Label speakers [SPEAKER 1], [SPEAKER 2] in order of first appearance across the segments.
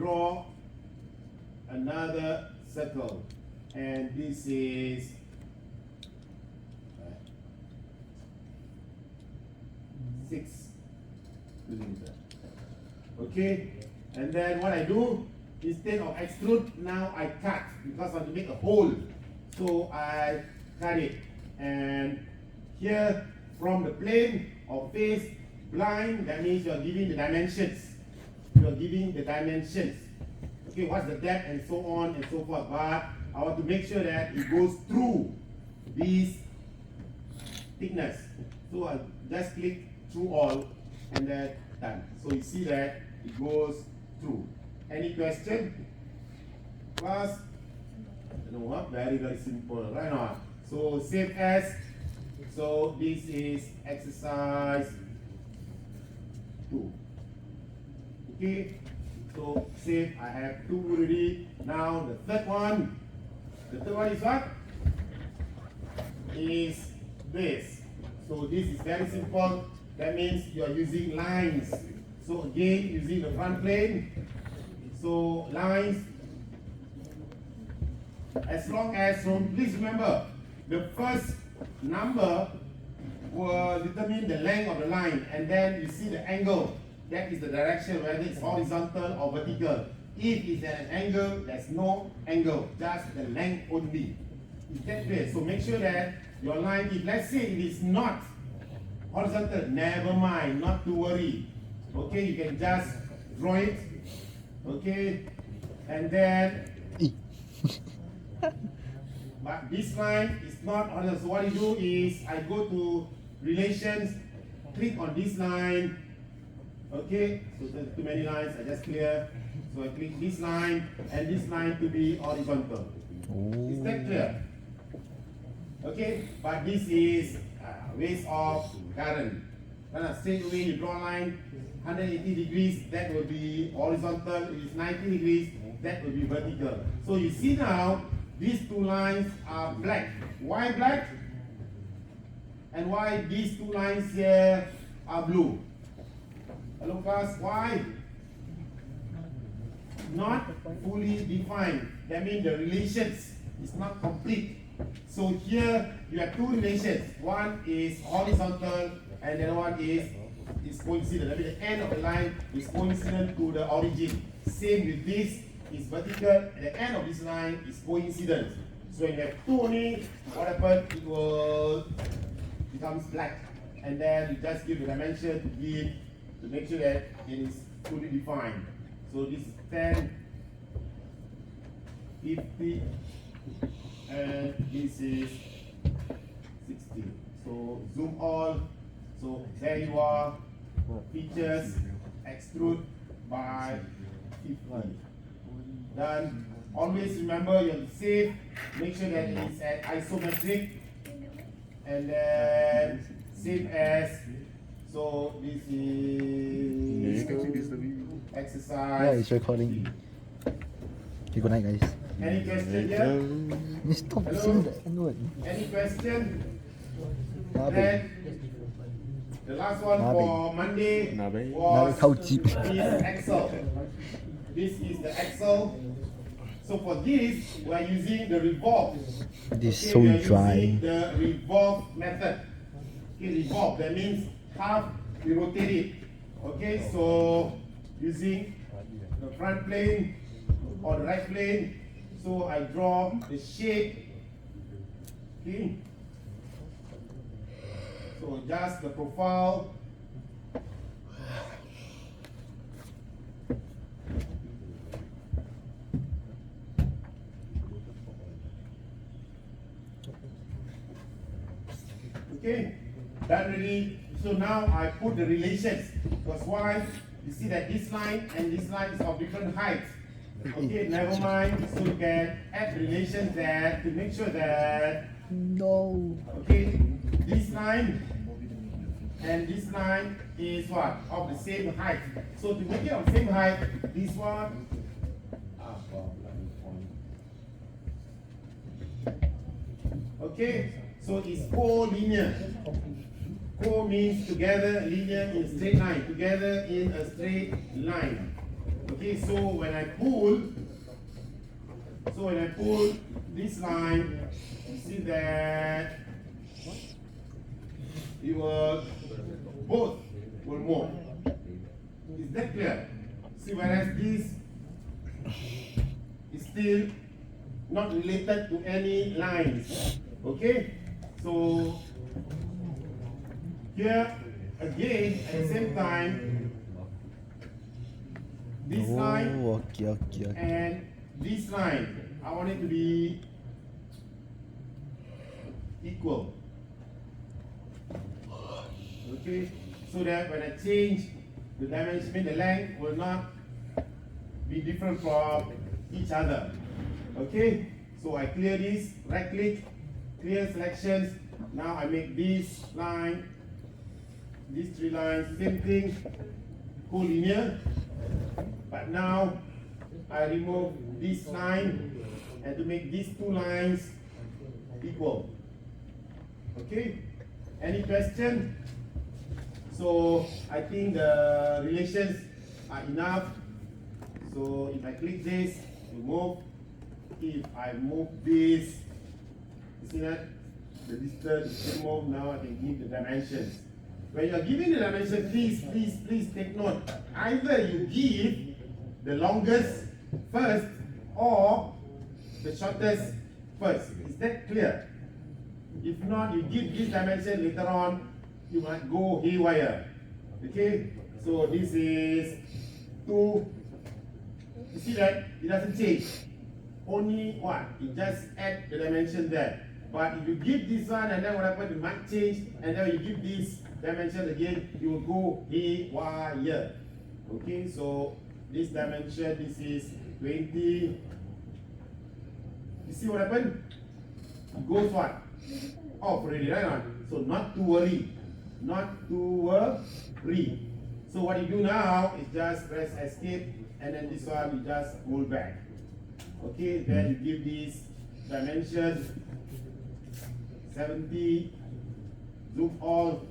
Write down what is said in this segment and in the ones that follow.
[SPEAKER 1] draw another circle, and this is 6 millimeter. Okay, and then what I do, instead of extrude, now I cut because I want to make a hole. So I cut it, and here from the plane or face blind, that means you are giving the dimensions. You are giving the dimensions. Okay, what's the depth and so on and so forth. But I want to make sure that it goes through this thickness. So I just click through all, and then done. So you see that it goes through. Any question? Class? You know what? Very, very simple. Right on. So save as. So this is exercise 2. Okay. So save. I have 2 already. Now the third one. The third one is what? Is this. So this is very simple. That means you are using lines. So again, using the front plane. So lines. As long as, so please remember, the first number will determine the length of the line, and then you see the angle. That is the direction, whether it's horizontal or vertical. If it's at an angle, there's no angle, just the length only. Is that clear? So make sure that your line, if let's say it is not horizontal, never mind, not to worry. Okay, you can just draw it. Okay, and then but this line is not horizontal. So what you do is I go to relations, click on this line. Okay, so there's too many lines, I just clear. So I click this line and this line to be horizontal.
[SPEAKER 2] Ooh.
[SPEAKER 1] Is that clear? Okay, but this is ways of current. Then straight away you draw a line 180 degrees, that will be horizontal. It is 90 degrees, that will be vertical. So you see now, these two lines are black. Why black? And why these two lines here are blue? Hello class, why? Not fully defined. That means the relations is not complete. So here you have two relations. One is horizontal and the other one is coincident. That means the end of the line is coincident to the origin. Same with this is vertical, and the end of this line is coincident. So when you have two only, what happens? It will becomes black. And then you just give the dimension to make sure that it is fully defined. So this is 10, 50, and this is 60. So zoom all. So there you are. Features extrude by 50. Done. Always remember you have to save. Make sure that it is at isometric. And then save as. So this is exercise.
[SPEAKER 2] Yeah, it's recording. Okay, good night, guys.
[SPEAKER 1] Any question here?
[SPEAKER 2] You stop
[SPEAKER 1] Hello?
[SPEAKER 2] saying the N word.
[SPEAKER 1] Any question?
[SPEAKER 2] Nabe.
[SPEAKER 1] Then the last one
[SPEAKER 2] Nabe.
[SPEAKER 1] for Monday
[SPEAKER 2] Nabe
[SPEAKER 1] was
[SPEAKER 2] kao cheap.
[SPEAKER 1] is Excel. This is the Excel. So for this, we are using the revolve.
[SPEAKER 2] This is
[SPEAKER 1] Okay, we
[SPEAKER 2] so
[SPEAKER 1] are
[SPEAKER 2] dry.
[SPEAKER 1] using the revolve method. Okay, revolve, that means half we rotate it. Okay, so using the front plane or the right plane, so I draw the shape. Okay, so just the profile. Okay, done already. So now I put the relations. Because why? You see that this line and this line is of different heights. Okay, never mind. So you can add relations there to make sure that,
[SPEAKER 2] No.
[SPEAKER 1] okay, this line and this line is what? Of the same height. So to make it of the same height, this one. Okay, so it's co-linear. Co means together, linear in straight line. Together in a straight line. Okay, so when I pull this line, you see that it will both will move. Is that clear? See, whereas this is still not related to any lines. Okay? So here again at the same time, this line
[SPEAKER 2] Oh, okay.
[SPEAKER 1] and this line, I want it to be equal. Okay? So that when I change the dimension, the length will not be different from each other. Okay? So I clear this, right click, clear selections. Now I make this line, these three lines, same thing, collinear. But now I remove this line and to make these two lines equal. Okay? Any question? So I think the relations are enough. So if I click this, you move. If I move this, you see that? The distance is move. Now I can give the dimensions. When you are giving the dimension, please take note. Either you give the longest first or the shortest first. Is that clear? If not, you give this dimension later on, you might go haywire. Okay? So this is 2. You see that? It doesn't change. Only what? It just add the dimension there. But if you give this one and then what happens, it might change, and then you give this dimension again, you will go haywire. Okay, so this dimension, this is 20. You see what happened? It goes what? Off already, right on. So not to worry. Not to worry. So what you do now is just press escape, and then this one you just roll back. Okay, then you give this dimension 70, zoom all.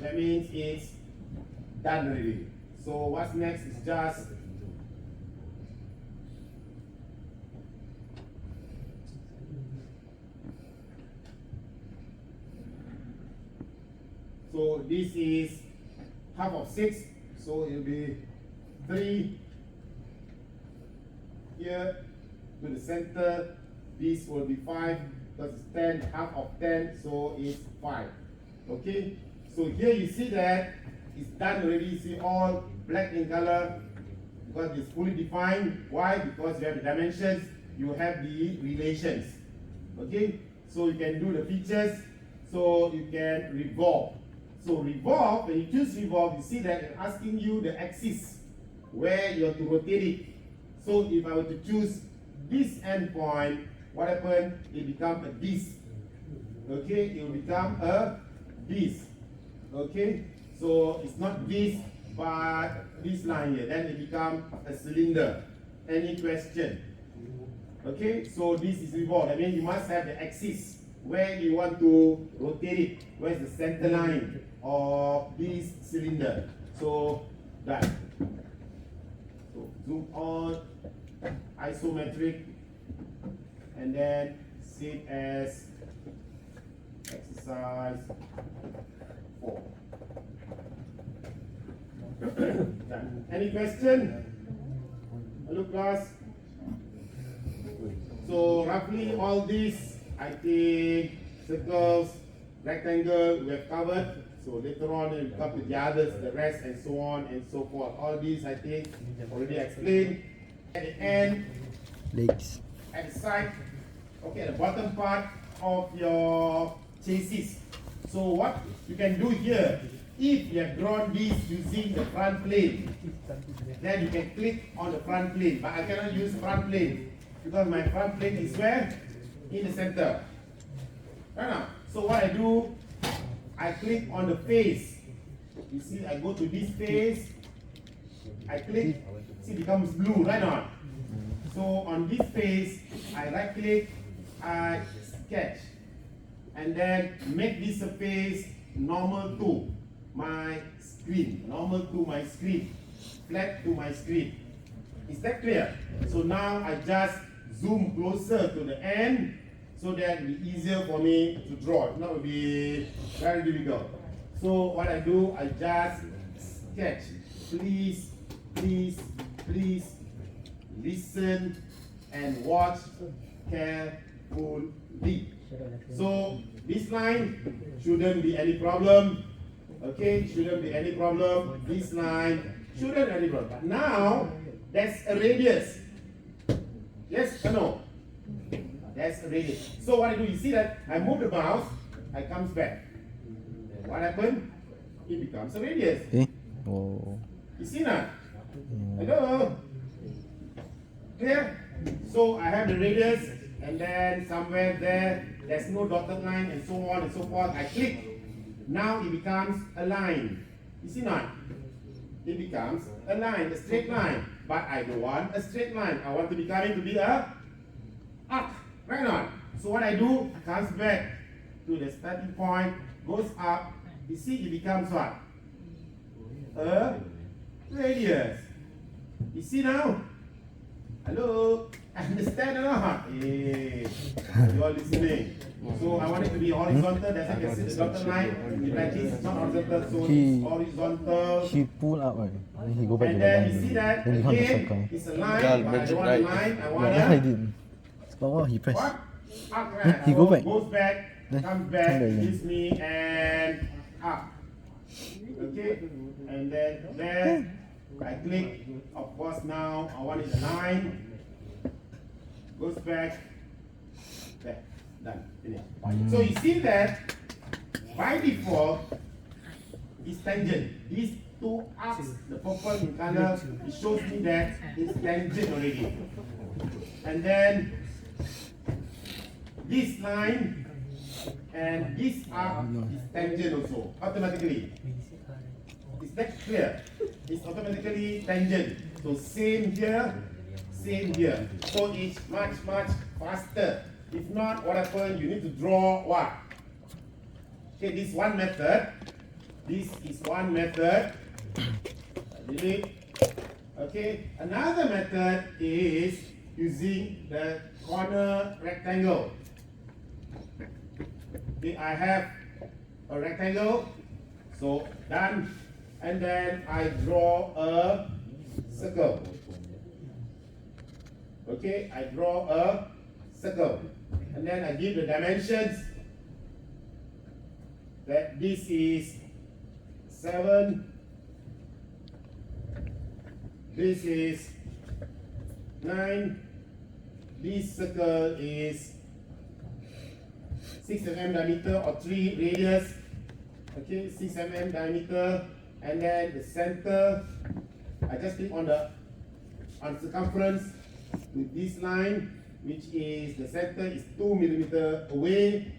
[SPEAKER 1] That means it's done already. So what's next is just so this is half of 6, so it'll be 3 here to the center. This will be 5 because it's 10, half of 10, so it's 5. Okay, so here you see that it's done already. You see all black in color because it's fully defined. Why? Because you have the dimensions, you have the relations. Okay, so you can do the features, so you can revolve. So revolve, when you choose revolve, you see that it's asking you the axis where you have to rotate it. So if I were to choose this endpoint, what happened? It becomes a disc. Okay, it will become a disc. Okay, so it's not this, but this line here. Then it becomes a cylinder. Any question? Okay, so this is revolve. I mean, you must have the axis where you want to rotate it. Where's the center line of this cylinder? So that. So zoom on, isometric, and then save as exercise 4. Done. Any question? Hello class. So roughly all these, I think, circles, rectangle, we have covered. So later on we'll come to the others, the rest, and so on and so forth. All these, I think, already explained. At the end,
[SPEAKER 2] Legs.
[SPEAKER 1] at the side, okay, at the bottom part of your chassis. So what you can do here, if you have drawn this using the front plane, then you can click on the front plane. But I cannot use front plane because my front plane is where? In the center. Right now. So what I do, I click on the face. You see, I go to this face. I click. See, it becomes blue. Right now. So on this face, I right click. I sketch, and then make this surface normal 2 my screen, normal to my screen, flat to my screen. Is that clear? So now I just zoom closer to the end so that it will be easier for me to draw. It will be very difficult. So what I do, I just sketch. Please, please, please listen and watch carefully. So this line shouldn't be any problem. Okay, shouldn't be any problem. This line shouldn't be any problem. But now that's a radius. Yes or no? That's a radius. So what I do, you see that I move the mouse, I comes back. What happened? It becomes a radius.
[SPEAKER 2] Eh? Oh.
[SPEAKER 1] You see now? Hello? Clear? So I have the radius, and then somewhere there, there's no dotted line, and so on and so forth. I click. Now it becomes a line. You see now? It becomes a line, a straight line. But I don't want a straight line. I want to become it to be a arc. Right on. So what I do, comes back to the starting point, goes up. You see, it becomes what? A radius. You see now? Hello? Understand or not? Hey, you are listening. So I want it to be horizontal. That's why I can see the dotted line. If like this, it's not horizontal, so it's horizontal.
[SPEAKER 2] He pull up, right? Then he go back
[SPEAKER 1] And
[SPEAKER 2] to the
[SPEAKER 1] then
[SPEAKER 2] line.
[SPEAKER 1] you see that
[SPEAKER 2] Then he come to circle.
[SPEAKER 1] again, it's a line,
[SPEAKER 3] Yeah,
[SPEAKER 1] but I
[SPEAKER 3] magic
[SPEAKER 1] don't want a
[SPEAKER 3] right.
[SPEAKER 1] line. I
[SPEAKER 2] Yeah,
[SPEAKER 1] want
[SPEAKER 2] that's what I
[SPEAKER 1] a
[SPEAKER 2] did. But what he pressed?
[SPEAKER 1] what? Up,
[SPEAKER 2] Huh? He go back.
[SPEAKER 1] Goes back,
[SPEAKER 2] Then
[SPEAKER 1] comes
[SPEAKER 2] come
[SPEAKER 1] back,
[SPEAKER 2] back again.
[SPEAKER 1] gives me and up. Okay, and then there, I click. Of course, now I want it a line. Goes back. There, done, finished. So you see that by default is tangent. These two arcs, the purple in color, it shows me that it's tangent already. And then this line and this arc is tangent also, automatically. Is that clear? It's automatically tangent. So same here, same here. So it's much, much faster. If not, what happens? You need to draw what? Okay, this one method. This is one method. Delete. Okay, another method is using the corner rectangle. Okay, I have a rectangle. So done. And then I draw a circle. Okay, I draw a circle. And then I give the dimensions that this is 7, this is 9, this circle is 6 mm diameter or 3 radius, okay, 6 mm diameter, and then the center, I just click on the circumference with this line, which is the center is 2 mm away,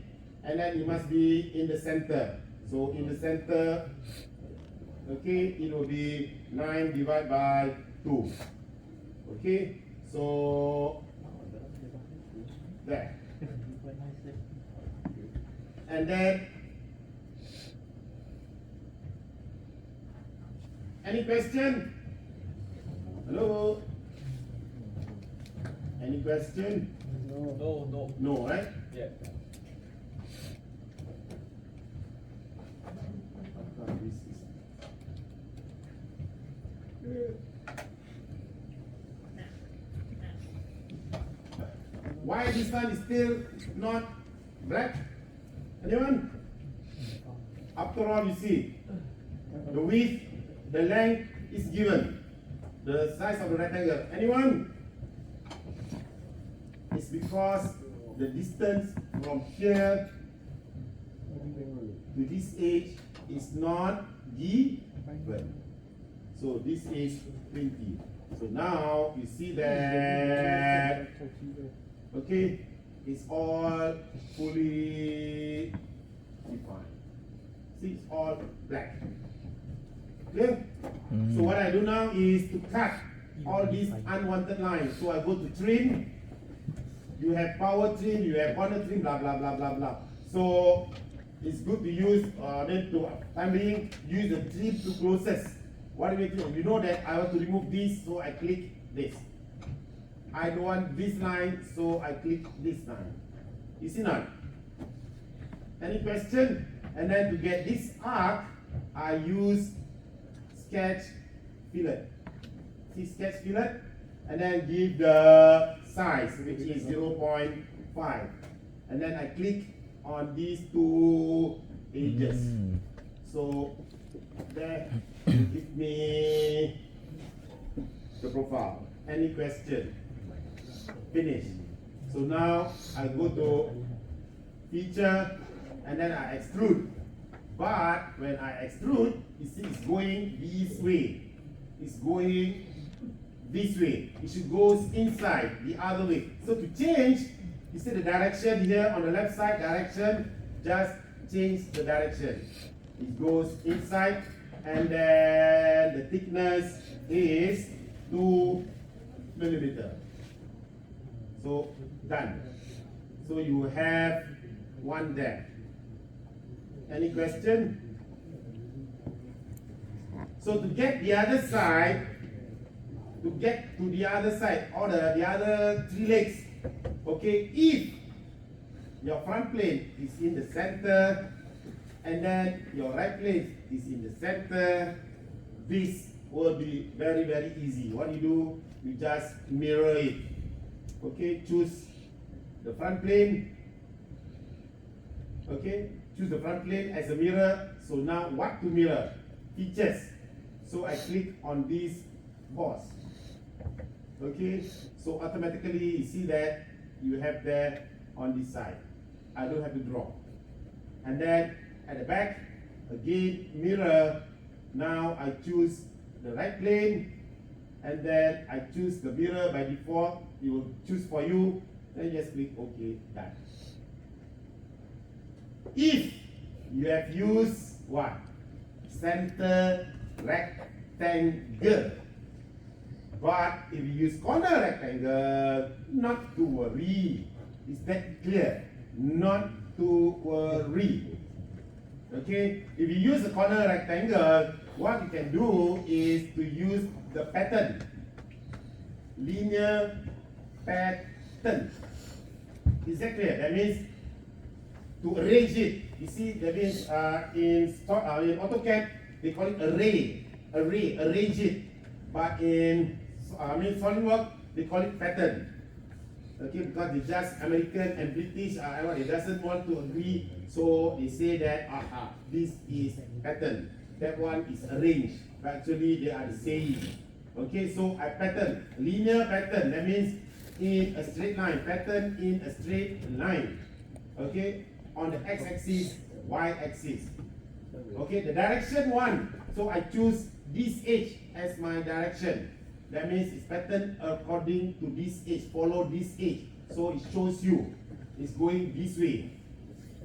[SPEAKER 1] and then it must be in the center. So in the center, okay, it will be 9 divided by 2. Okay, so there. And then, any question? Hello? Any question?
[SPEAKER 3] No.
[SPEAKER 1] No, right?
[SPEAKER 3] Yeah.
[SPEAKER 1] Why this one is still not black? Anyone? After all, you see, the width, the length is given. The size of the rectangle. Anyone? It's because the distance from here to this edge is not given. So this is 20. So now you see that, okay, it's all fully defined. See, it's all black. Clear? So what I do now is to cut all these unwanted lines. So I go to trim. You have power trim, you have corner trim, blah blah blah blah blah. So it's good to use, then to time being, use the three closest. What do you think? You know that I want to remove this, so I click this. I don't want this line, so I click this line. You see now? Any question? And then to get this arc, I use sketch fillet. See sketch fillet? And then give the size, which is 0.5. And then I click on these two edges. So there, give me the profile. Any question? Finish. So now I go to feature and then I extrude. But when I extrude, you see it's going this way. It's going this way. It should go inside the other way. So to change, you see the direction here on the left side direction, just change the direction. It goes inside and then the thickness is 2 millimeter. So done. So you have one there. Any question? So to get the other side, or the other three legs, okay, if your front plane is in the center and then your right plane is in the center, this will be very, very easy. What you do, you just mirror it. Okay, choose the front plane. Okay, choose the front plane as a mirror. So now what to mirror? Features. So I click on this boss. Okay, so automatically you see that you have there on this side. I don't have to draw. And then at the back, again mirror. Now I choose the right plane and then I choose the mirror by default. It will choose for you. Then just click OK, done. If you have used what? Center rectangle. But if you use corner rectangle, not to worry. Is that clear? Not to worry. Okay? If you use a corner rectangle, what you can do is to use the pattern. Linear pattern. Is that clear? That means to arrange it. You see, that means in AutoCAD, they call it array, arrange it. But in SolidWorks, they call it pattern. Okay, because they just American and British, they doesn't want to agree, so they say that this is pattern, that one is arranged. But actually, they are the same. Okay, so I pattern, linear pattern. That means in a straight line, pattern in a straight line. Okay, on the x-axis, y-axis. Okay, the direction one. So I choose this edge as my direction. That means it's pattern according to this edge, follow this edge. So it shows you it's going this way.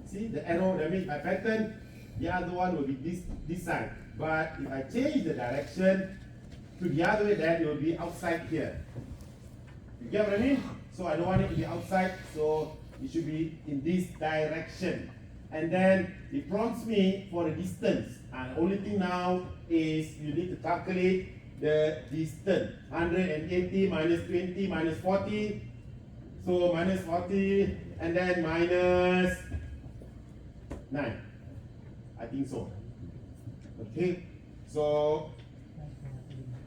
[SPEAKER 1] See the arrow, that means my pattern, the other one will be this side. But if I change the direction to the other way, then it will be outside here. You get what I mean? So I don't want it to be outside, so it should be in this direction. And then it prompts me for the distance. And the only thing now is you need to calculate the distance. 180 minus 20 minus 40. So minus 40 and then minus 9. I think so. Okay. So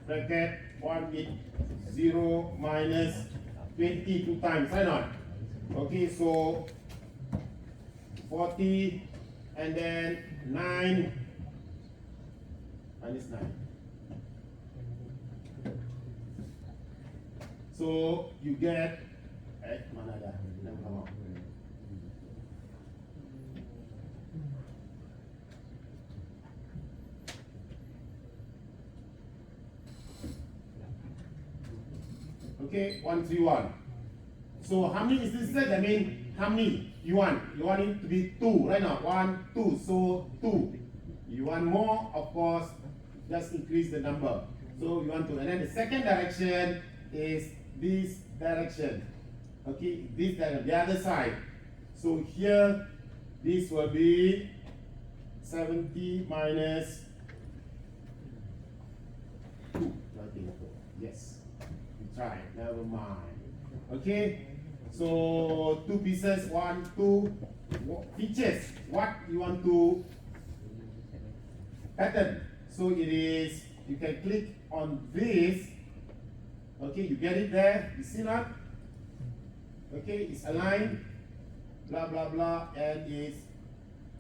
[SPEAKER 1] bracket 180 minus 20 two times. Why not? Okay, so 40 and then 9 minus 9. So you get mana dah? Okay, 131. So how many is this set? I mean, how many you want? You want it to be 2 right now. 1, 2. So 2. You want more, of course, just increase the number. So you want to, and then the second direction is this direction. Okay, this direction, the other side. So here, this will be 70 minus 2. Nothing. Yes. We try. Never mind. Okay. So 2 pieces. 1, 2. Features. What you want to pattern. So it is. You can click on this. Okay. You get it there. You see that? Okay. It's aligned. Blah blah blah, and it's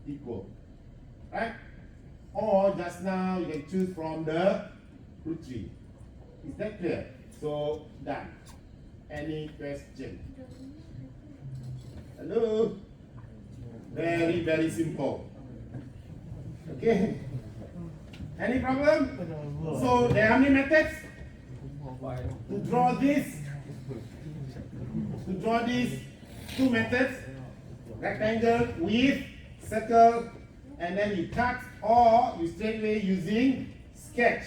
[SPEAKER 1] equal. Right? Or just now you can choose from the root tree. Is that clear? So done. Any question? Hello? Very, very simple. Okay? Any problem? So there are many methods to draw this. To draw these 2 methods. Rectangle, width, circle, and then you cut, or you straight away using sketch,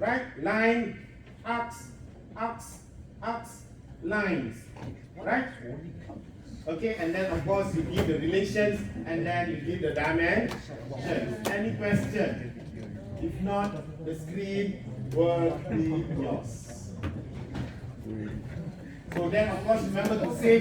[SPEAKER 1] right? Line, arcs, arcs, arcs, lines, right? Okay, and then of course you give the relations, and then you give the dimensions. Any question? If not, the screen will be yours. So then of course remember to save